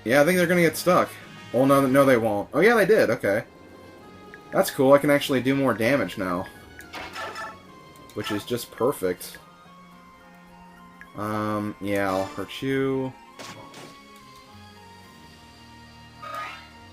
Yeah, I think they're gonna get stuck. Well, no, they won't. Oh, yeah, they did. Okay. That's cool. I can actually do more damage now. Which is just perfect. Yeah, I'll hurt you.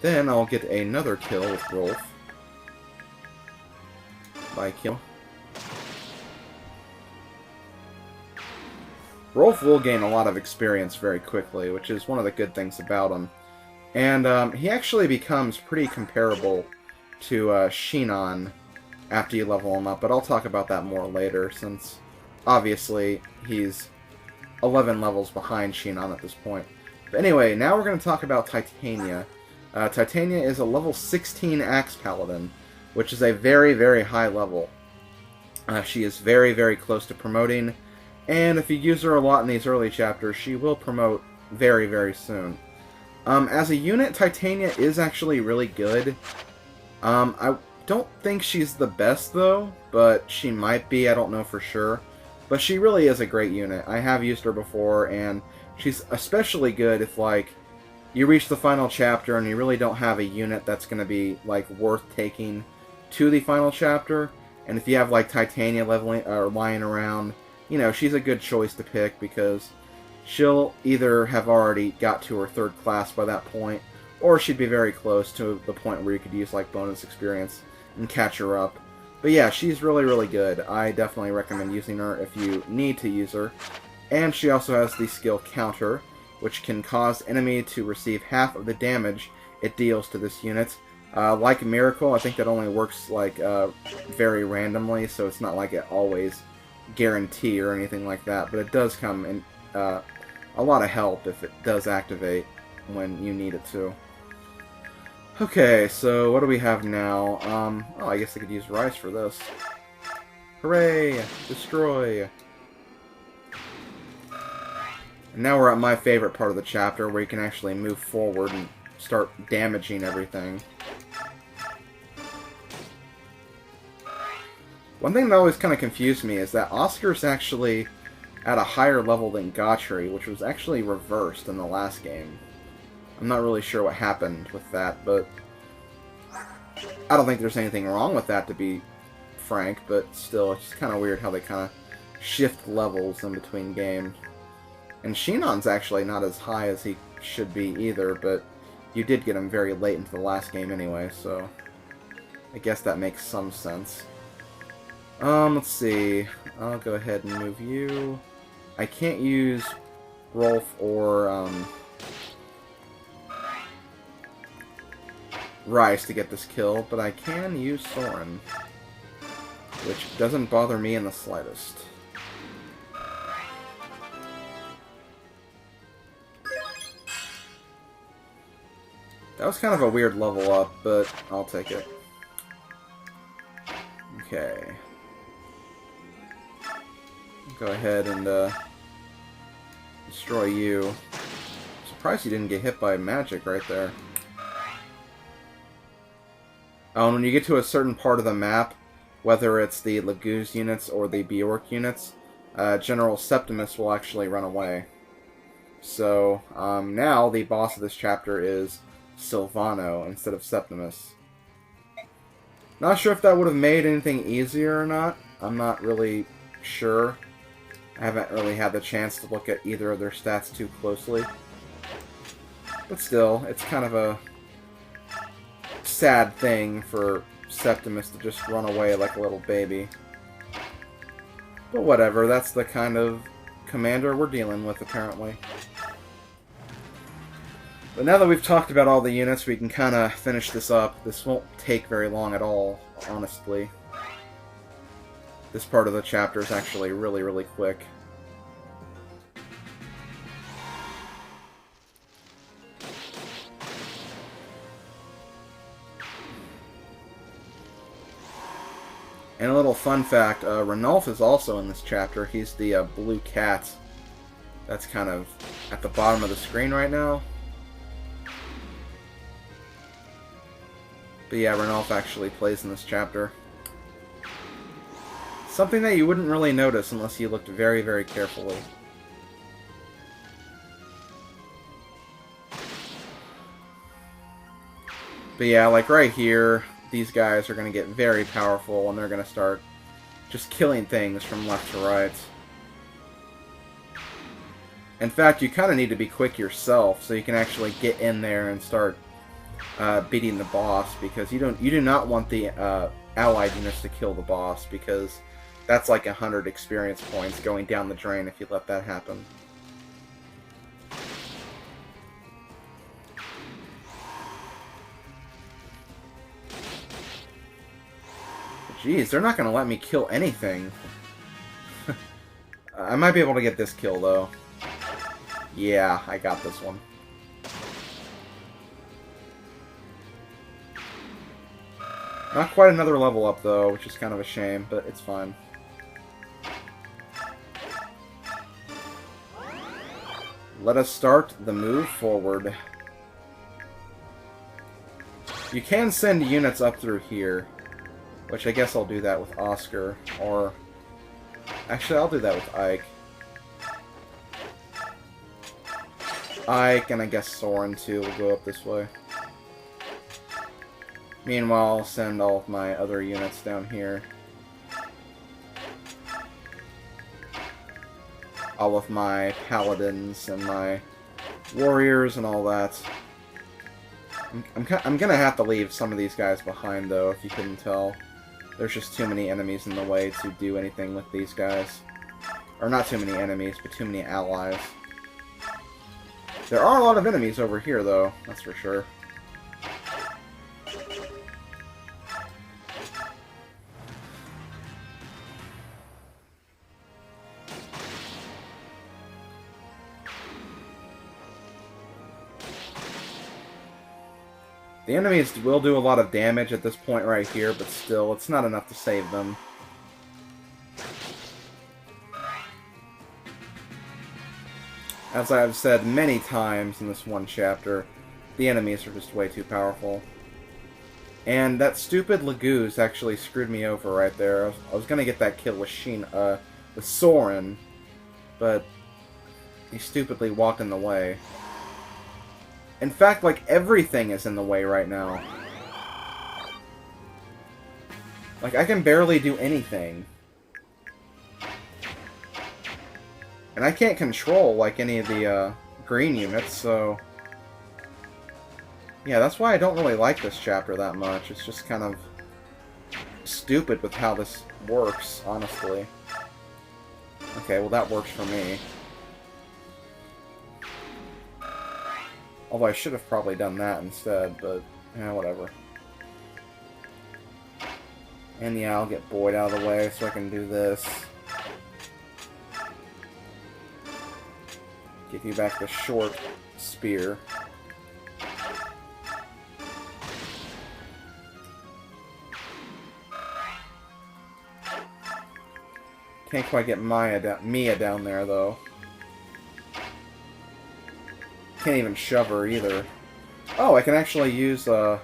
Then I'll get another kill with Rolf. By kill. Rolf will gain a lot of experience very quickly, which is one of the good things about him. And he actually becomes pretty comparable to Shinon after you level him up, but I'll talk about that more later, since obviously he's 11 levels behind Shinon at this point. But anyway, now we're going to talk about Titania. Titania is a level 16 Axe Paladin, which is a very, very high level. She is very, very close to promoting, and if you use her a lot in these early chapters, she will promote very, very soon. As a unit, Titania is actually really good. I don't think she's the best, though, but she might be, I don't know for sure. But she really is a great unit. I have used her before, and she's especially good if, like, you reach the final chapter and you really don't have a unit that's going to be, like, worth taking to the final chapter. And if you have, like, Titania leveling or lying around, you know, she's a good choice to pick because she'll either have already got to her 3rd class by that point, or she'd be very close to the point where you could use, like, bonus experience and catch her up. But yeah, she's really, really good. I definitely recommend using her if you need to use her. And she also has the skill Counter, which can cause enemy to receive half of the damage it deals to this unit. Like Miracle, I think that only works, like, very randomly, so it's not like it always guarantee or anything like that, but it does come in a lot of help if it does activate when you need it to. Okay, so what do we have now? Oh, I guess I could use Rice for this. Hooray! Destroy! And now we're at my favorite part of the chapter, where you can actually move forward and start damaging everything. One thing that always kind of confused me is that Oscar's actually at a higher level than Gotri, which was actually reversed in the last game. I'm not really sure what happened with that, but I don't think there's anything wrong with that, to be frank, but still, it's just kind of weird how they kind of shift levels in between games. And Shinon's actually not as high as he should be either, but you did get him very late into the last game anyway, so I guess that makes some sense. Let's see. I'll go ahead and move you. I can't use Rolf or, Rice to get this kill, but I can use Soren, which doesn't bother me in the slightest. That was kind of a weird level up, but I'll take it. Okay. Go ahead and destroy you. I'm surprised you didn't get hit by magic right there. Oh, and when you get to a certain part of the map, whether it's the Laguz units or the Bjork units, General Septimus will actually run away. So, now the boss of this chapter is Silvano instead of Septimus. Not sure if that would have made anything easier or not. I'm not really sure. I haven't really had the chance to look at either of their stats too closely. But still, it's kind of a sad thing for Septimus to just run away like a little baby. But whatever, that's the kind of commander we're dealing with, apparently. But now that we've talked about all the units, we can kind of finish this up. This won't take very long at all, honestly. This part of the chapter is actually really, really quick. And a little fun fact, Ranulf is also in this chapter. He's the blue cat that's kind of at the bottom of the screen right now. But yeah, Ranulf actually plays in this chapter. Something that you wouldn't really notice unless you looked very, very carefully. But yeah, like right here, these guys are going to get very powerful, and they're going to start just killing things from left to right. In fact, you kind of need to be quick yourself, so you can actually get in there and start beating the boss, because you do not want the allied units to kill the boss, because that's like 100 experience points going down the drain if you let that happen. Jeez, they're not going to let me kill anything. I might be able to get this kill, though. Yeah, I got this one. Not quite another level up, though, which is kind of a shame, but it's fine. Let us start the move forward. You can send units up through here, which I guess I'll do that with Oscar, or... Actually, I'll do that with Ike. Ike, and I guess Soren, too, will go up this way. Meanwhile, I'll send all of my other units down here. All of my paladins and my warriors and all that. I'm gonna have to leave some of these guys behind, though, if you couldn't tell. There's just too many enemies in the way to do anything with these guys. Or not too many enemies, but too many allies. There are a lot of enemies over here, though, that's for sure. The enemies will do a lot of damage at this point right here, but still, it's not enough to save them. As I've said many times in this one chapter, the enemies are just way too powerful. And that stupid Lagoose actually screwed me over right there. I was gonna get that kill with with Soren, but he stupidly walked in the way. In fact, like, everything is in the way right now. Like, I can barely do anything. And I can't control, like, any of the, green units, so... Yeah, that's why I don't really like this chapter that much. It's just kind of stupid with how this works, honestly. Okay, well, that works for me. Although I should have probably done that instead, but, yeah, whatever. And yeah, I'll get Boyd out of the way so I can do this. Give you back the short spear. Can't quite get Mia down there, though. Can't even shove her either. Oh, I can actually use, I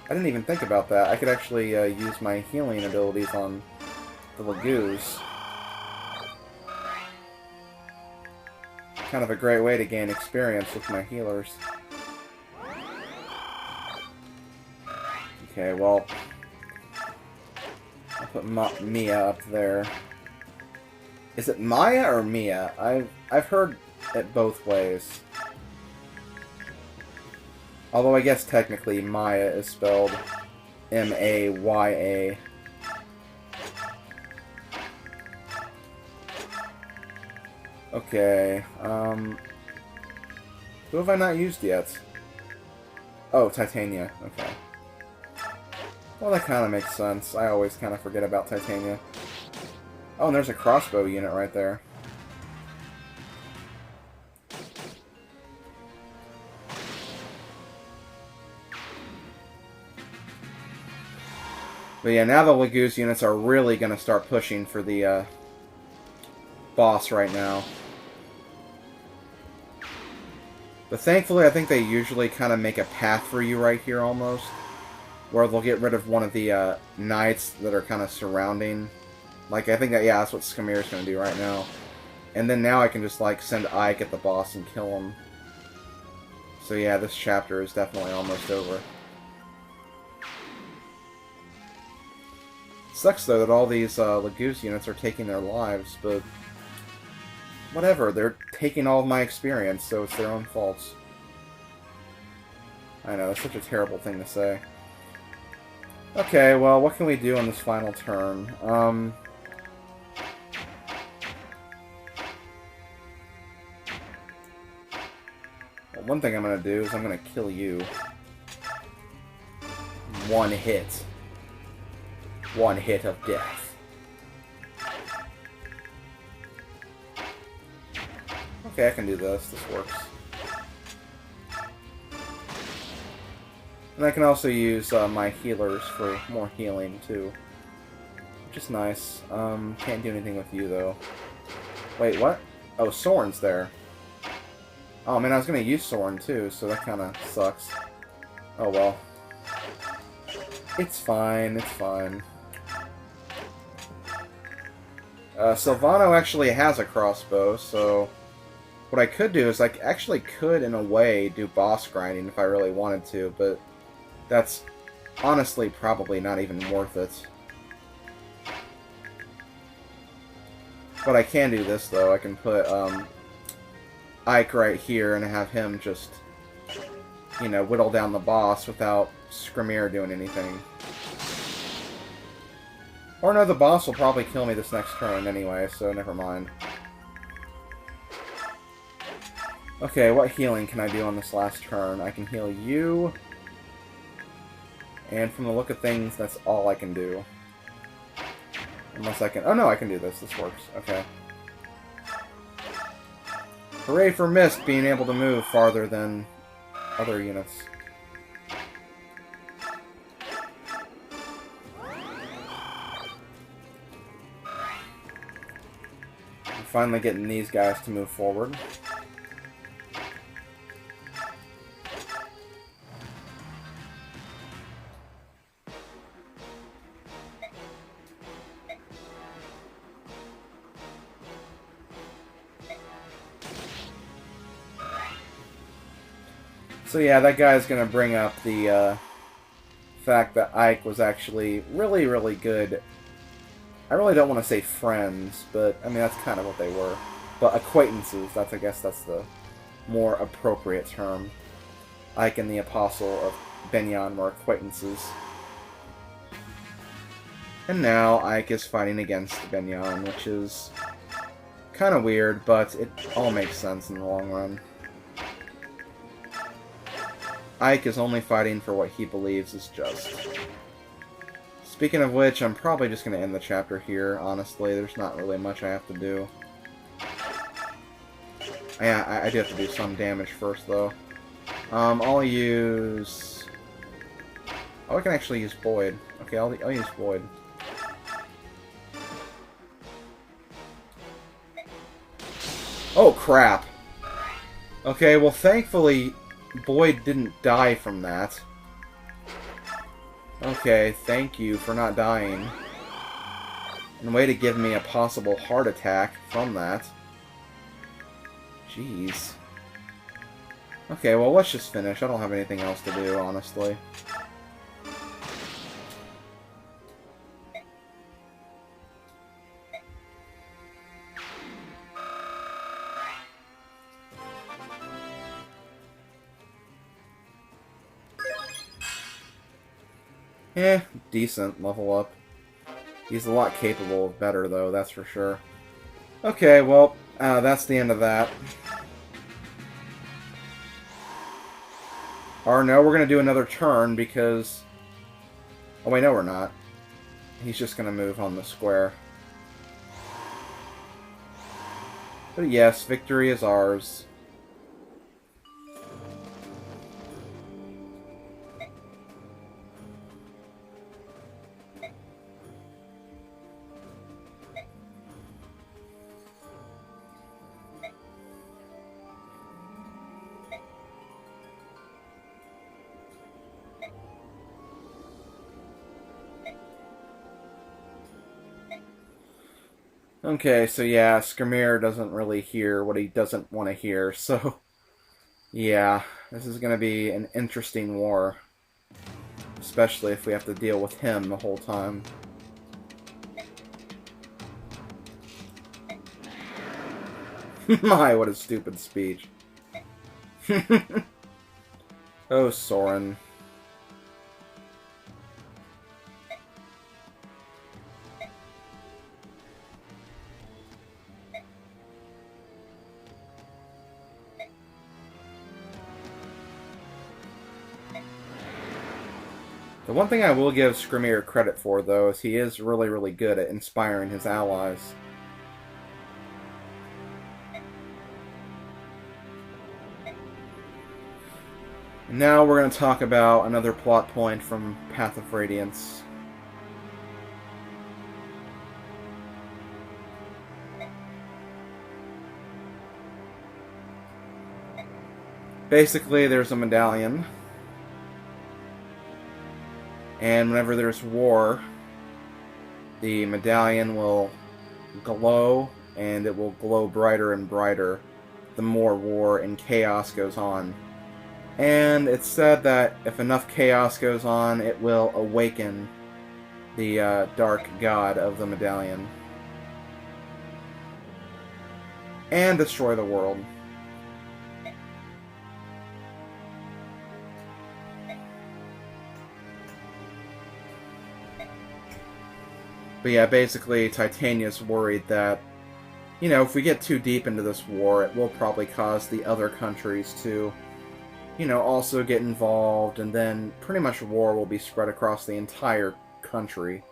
didn't even think about that. I could actually use my healing abilities on the Lagoose. Kind of a great way to gain experience with my healers. Okay, well... I'll put Mia up there. Is it Maya or Mia? I've heard it both ways. Although I guess technically Maya is spelled M-A-Y-A. Okay, who have I not used yet? Oh, Titania, okay. Well, that kind of makes sense. I always kind of forget about Titania. Oh, and there's a crossbow unit right there. But yeah, now the Lagoose units are really going to start pushing for the boss right now. But thankfully, I think they usually kind of make a path for you right here almost. Where they'll get rid of one of the knights that are kind of surrounding. Like, I think that, yeah, that's what Skrimir's going to do right now. And then now I can just, like, send Ike at the boss and kill him. So yeah, this chapter is definitely almost over. sucks, though, that all these Lagoose units are taking their lives, but whatever, they're taking all of my experience, so it's their own faults. I know, that's such a terrible thing to say. Okay, well, what can we do on this final turn? Well, one thing I'm going to do is I'm going to kill you. One hit. One hit of death. Okay, I can do this. This works. And I can also use my healers for more healing, too. Which is nice. Can't do anything with you, though. Wait, what? Oh, Soren's there. Oh, man, I was going to use Soren, too, so that kind of sucks. Oh, well. It's fine, it's fine. Silvano actually has a crossbow, so what I could do is I actually could, in a way, do boss grinding if I really wanted to, but that's honestly probably not even worth it. But I can do this, though. I can put Ike right here and have him just, you know, whittle down the boss without Skrimir doing anything. Or no, the boss will probably kill me this next turn anyway, so never mind. Okay, what healing can I do on this last turn? I can heal you. And from the look of things, that's all I can do. Unless I can... Oh no, I can do this. This works. Okay. Hooray for Mist being able to move farther than other units. I'm finally getting these guys to move forward. So yeah, that guy's gonna bring up the fact that Ike was actually really, really good. I really don't want to say friends, but I mean that's kind of what they were. But acquaintances, I guess that's the more appropriate term. Ike and the Apostle of Benyon were acquaintances. And now Ike is fighting against Benyon, which is kind of weird, but it all makes sense in the long run. Ike is only fighting for what he believes is just. Speaking of which, I'm probably just going to end the chapter here, honestly. There's not really much I have to do. Yeah, I do have to do some damage first, though. I'll use... Oh, I can actually use Boyd. Okay, I'll use Boyd. Oh, crap! Okay, well, thankfully... Boyd didn't die from that. Okay, thank you for not dying. And way to give me a possible heart attack from that. Jeez. Okay, well, let's just finish. I don't have anything else to do, honestly. Decent level up. He's a lot capable of better, though, that's for sure. Okay, well, that's the end of that. Or no, we're going to do another turn because... Oh, wait, no, we're not. He's just going to move on the square. But yes, victory is ours. Okay, so yeah, Skrimir doesn't really hear what he doesn't want to hear, so... Yeah, this is going to be an interesting war. Especially if we have to deal with him the whole time. My, what a stupid speech. Oh, Soren. The one thing I will give Skrimir credit for, though, is he is really, really good at inspiring his allies. Now we're going to talk about another plot point from Path of Radiance. Basically, there's a medallion, and whenever there's war, the medallion will glow, and it will glow brighter and brighter the more war and chaos goes on. And it's said that if enough chaos goes on, it will awaken the dark god of the medallion and destroy the world. But yeah, basically, Titania's worried that, you know, if we get too deep into this war, it will probably cause the other countries to, you know, also get involved, and then pretty much war will be spread across the entire country.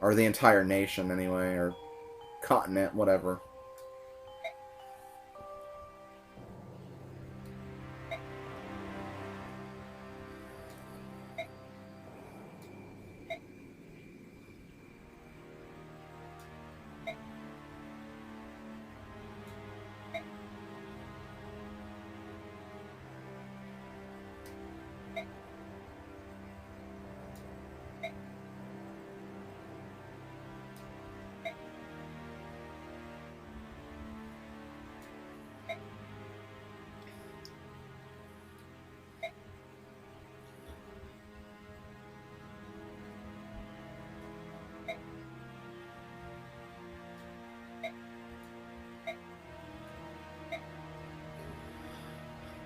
Or the entire nation, anyway, or continent, whatever.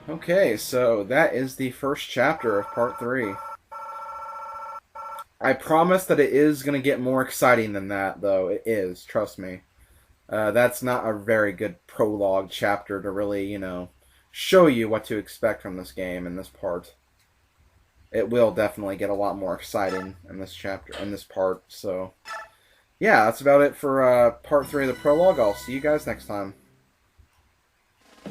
Okay, so that is the first chapter of Part 3. I promise that it is going to get more exciting than that, though. It is, trust me. That's not a very good prologue chapter to really, you know, show you what to expect from this game in this part. It will definitely get a lot more exciting in this chapter, in this part, so... Yeah, that's about it for Part 3 of the prologue. I'll see you guys next time.